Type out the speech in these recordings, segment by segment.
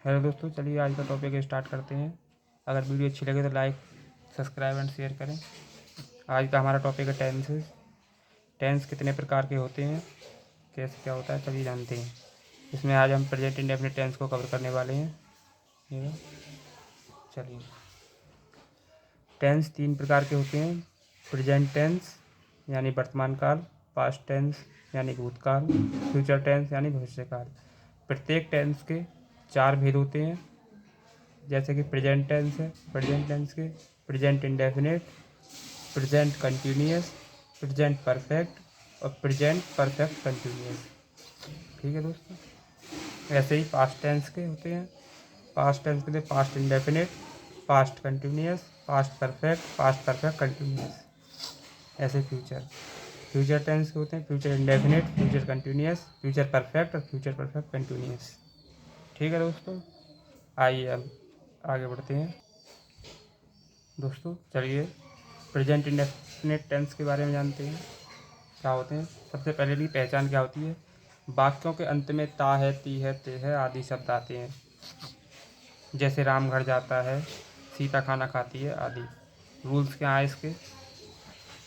Hello दोस्तों, चलिए आज का टॉपिक स्टार्ट करते हैं। अगर वीडियो अच्छी लगे तो लाइक, सब्सक्राइब एंड शेयर करें। आज का हमारा टॉपिक है टेंसेस। टेंस कितने प्रकार के होते हैं, कैसे क्या होता है, चलिए जानते हैं। इसमें आज हम प्रेजेंट इंडेफिनिट टेंस को कवर करने वाले हैं। ये चलिए, टेंस 3 प्रकार के होते हैं। प्रेजेंट टेंस यानी वर्तमान काल, पास्ट टेंस यानी भूतकाल, फ्यूचर टेंस यानी भविष्यकाल। प्रत्येक टेंस के 4 भेद होते हैं, जैसे कि प्रेजेंट टेंस है, प्रेजेंट टेंस के present indefinite, present continuous, present perfect और प्रेजेंट परफेक्ट कंटिन्यूअस। ठीक है दोस्तों। ऐसे ही पास्ट टेंस के होते हैं। पास्ट टेंस के लिए past indefinite, past continuous, past perfect continuous. ऐसे फ्यूचर टेंस के होते हैं future indefinite, future continuous, future perfect और फ्यूचर परफेक्ट कंटिन्यूअस। ठीक है दोस्तों, आइए अब आगे बढ़ते हैं। दोस्तों चलिए प्रेजेंट इंडेफिनिट टेंस के बारे में जानते हैं, क्या होते हैं। सबसे पहले इनकी पहचान क्या होती है। वाक्यों के अंत में ता है, ती है, ते है आदि शब्द आते हैं, जैसे राम घर जाता है, सीता खाना खाती है आदि। रूल्स क्या हैं इसके,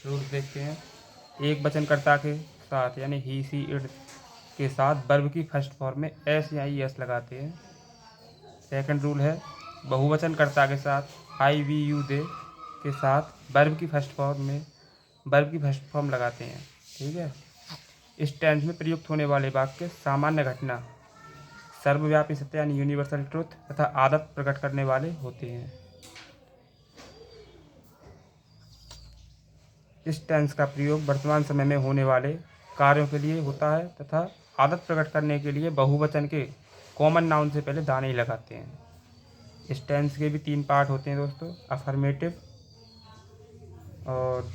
रूल्स देखते हैं। एक वचनकर्ता के साथ यानी ही, सी, इट के साथ वर्ब की फर्स्ट फॉर्म में एस या ई एस लगाते हैं। सेकंड रूल है, बहुवचनकर्ता के साथ आई, वी, यू, दे के साथ वर्ब की फर्स्ट फॉर्म लगाते हैं। ठीक है। इस टेंस में प्रयुक्त होने वाले वाक्य सामान्य घटना, सर्वव्यापी सत्य यानी यूनिवर्सल ट्रुथ तथा आदत प्रकट करने वाले होते हैं। इस टेंस का प्रयोग वर्तमान समय में होने वाले कार्यों के लिए होता है तथा आदत प्रकट करने के लिए बहुवचन के कॉमन नाउन से पहले दा नहीं लगाते हैं। इस टेंस के भी 3 पार्ट होते हैं दोस्तों, अफर्मेटिव और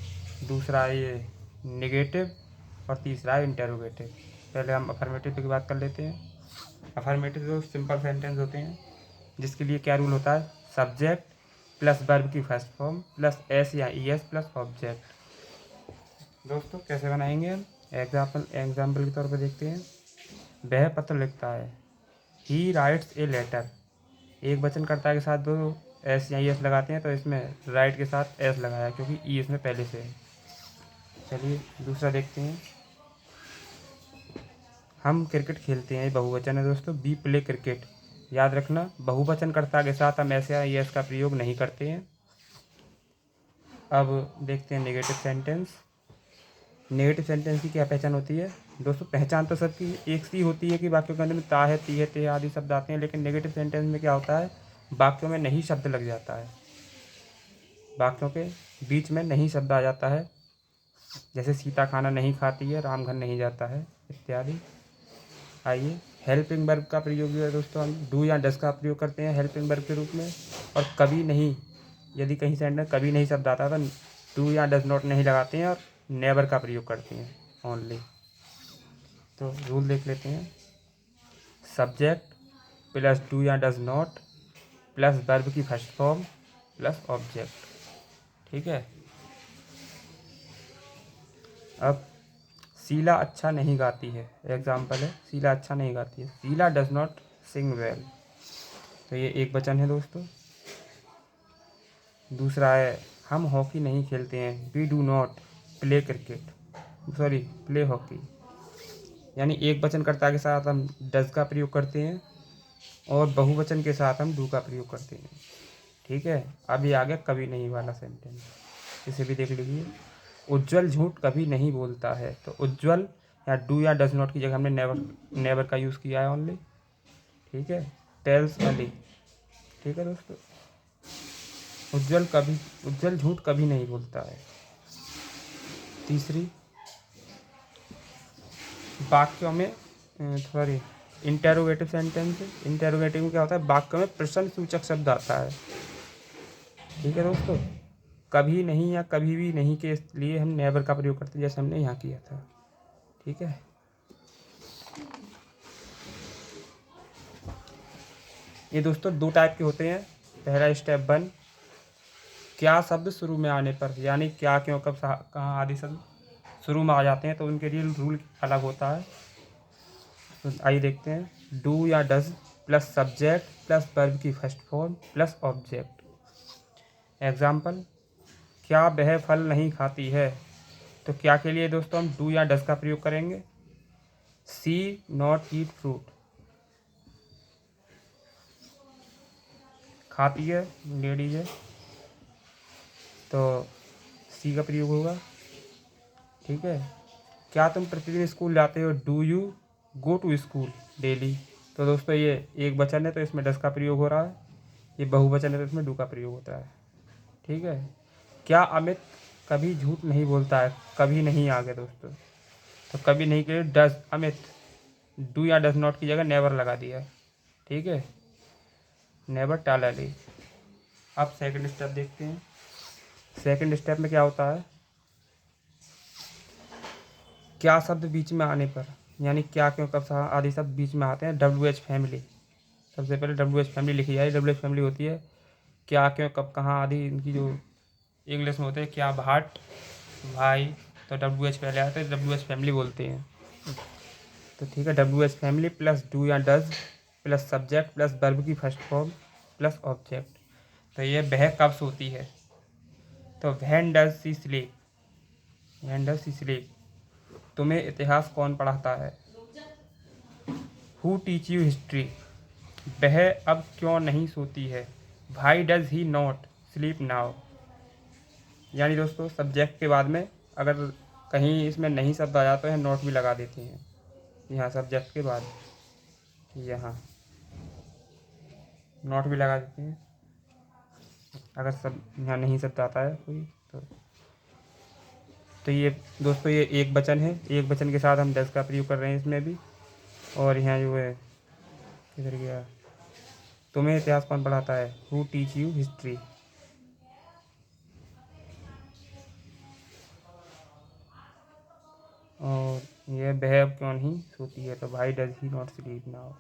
दूसरा है ये नेगेटिव और तीसरा है इंटेरोगेटिव। पहले हम अफर्मेटिव की बात कर लेते हैं। अफर्मेटिव जो सिंपल सेंटेंस होते हैं, जिसके लिए क्या रूल होता है, सब्जेक्ट प्लस वर्ब की फर्स्ट फॉर्म प्लस एस या ई एस प्लस ऑब्जेक्ट। दोस्तों कैसे बनाएंगे हम, एग्जाम्पल के तौर पर देखते हैं। वह पत्र लिखता है, ही राइट्स ए लेटर। एक वचनकर्ता के साथ दो एस या ई एस लगाते हैं, तो इसमें राइट के साथ एस लगाया क्योंकि ई इसमें पहले से है। चलिए दूसरा देखते हैं। हम क्रिकेट खेलते हैं, ये बहुवचन है दोस्तों, बी प्ले क्रिकेट। याद रखना, बहुवचनकर्ता के साथ हम एस या ई एस का प्रयोग नहीं करते हैं। अब देखते हैं नेगेटिव सेंटेंस। नेगेटिव सेंटेंस की क्या पहचान होती है दोस्तों। पहचान तो सबकी एक सी होती है कि वाक्यों के अंदर में ता है, ती है, ते आदि शब्द आते हैं, लेकिन नेगेटिव सेंटेंस में क्या होता है, वाक्यों में नहीं शब्द लग जाता है, वाक्यों के बीच में नहीं शब्द आ जाता है, जैसे सीता खाना नहीं खाती है, राम घर नहीं जाता है इत्यादि। आइए हेल्पिंग वर्ब का प्रयोग जो है दोस्तों, हम डू या डस का प्रयोग करते हैं हेल्पिंग वर्ब के रूप में। और कभी नहीं, यदि कहीं सेंटेंस कभी नहीं शब्द आता है तो डू या डज नॉट नहीं लगाते हैं और नेवर का प्रयोग करते हैं ओनली। तो रूल देख लेते हैं। सब्जेक्ट प्लस डू या डज नॉट प्लस वर्ब की फर्स्ट फॉर्म प्लस ऑब्जेक्ट। ठीक है। अब शीला अच्छा नहीं गाती है, एग्जाम्पल है, शीला अच्छा नहीं गाती है, Sheela does not sing well. तो ये एक वचन है दोस्तों। दूसरा है, हम हॉकी नहीं खेलते हैं, we do not play play hockey. यानी एक वचनकर्ता के साथ हम डज का प्रयोग करते हैं और बहुवचन के साथ हम डू का प्रयोग करते हैं। ठीक है। अभी आगे कभी नहीं वाला सेंटेंस, इसे भी देख लीजिए। उज्जवल झूठ कभी नहीं बोलता है, तो उज्जवल या डू या डज नॉट की जगह हमने नेवर का यूज़ किया है ओनली। ठीक है। टेल्स अली। ठीक है दोस्तों। उज्जवल झूठ कभी नहीं बोलता है। तीसरी, वाक्यों में इंटेरोगेटिव सेंटेंस। इंटेरोगेटिव में क्या होता है, वाक्यों में प्रश्न सूचक शब्द आता है। ठीक है दोस्तों। कभी नहीं या कभी भी नहीं के लिए हम नेवर का प्रयोग करते हैं, जैसे हमने यहाँ किया था। ठीक है। ये दोस्तों 2 टाइप के होते हैं। पहला स्टेप 1, क्या शब्द शुरू में आने पर, यानी क्या, क्यों, कब, कहाँ आदि शब्द शुरू में आ जाते हैं तो उनके लिए रूल अलग होता है। तो आइए देखते हैं। डू या does plus subject plus verb की first form plus object. Example, क्या वह फल नहीं खाती है? तो क्या के लिए दोस्तों हम डू या डस का प्रयोग करेंगे? सी नॉट ईट फ्रूट, खाती है लेडीज है तो सी का प्रयोग होगा। ठीक है। क्या तुम प्रतिदिन स्कूल जाते हो? Do you go to school daily? तो दोस्तों ये एक वचन है तो इसमें डस का प्रयोग हो रहा है, ये बहुवचन है तो इसमें डू का प्रयोग होता है। ठीक है। क्या अमित कभी झूठ नहीं बोलता है? कभी नहीं आ गया दोस्तों, तो कभी नहीं के डज अमित, डू या डज नॉट की जगह नेवर लगा दिया है। ठीक है, नेवर टाला ली। अब सेकंड स्टेप देखते हैं। सेकंड स्टेप में क्या होता है? क्या शब्द बीच में आने पर, यानी क्या क्यों कब आदि शब्द बीच में आते हैं। WH फैमिली, सबसे पहले WH फैमिली लिखी जाए। WH फैमिली होती है क्या क्यों कब कहाँ आदि, इनकी जो इंग्लिश में होते हैं क्या भाट भाई, तो WH पहले आता है, WH फैमिली बोलते हैं। तो ठीक है, WH फैमिली प्लस डू या does plus subject plus verb की फर्स्ट फॉर्म प्लस ऑब्जेक्ट। तो ये वह कब सोती है? तो when does she sleep, when does she sleep. तुम्हें इतिहास कौन पढ़ाता है? हु टीच यू हिस्ट्री, वह अब क्यों नहीं सोती है? Why does he not sleep now. यानी दोस्तों सब्जेक्ट के बाद में अगर कहीं इसमें नहीं शब्द आ जाते हैं नोट भी लगा देते हैं, यहाँ सब्जेक्ट के बाद यहाँ नोट भी लगा देते हैं अगर सब यहाँ नहीं शब्द आता है कोई तो ये दोस्तों ये एक वचन है, एक वचन के साथ हम डज का प्रयोग कर रहे हैं इसमें भी। और यहाँ जो है किधर गया, तुम्हें इतिहास कौन पढ़ाता है? Who teach you history. और यह वह अब क्यों नहीं सोती है, तो भाई does he not sleep now.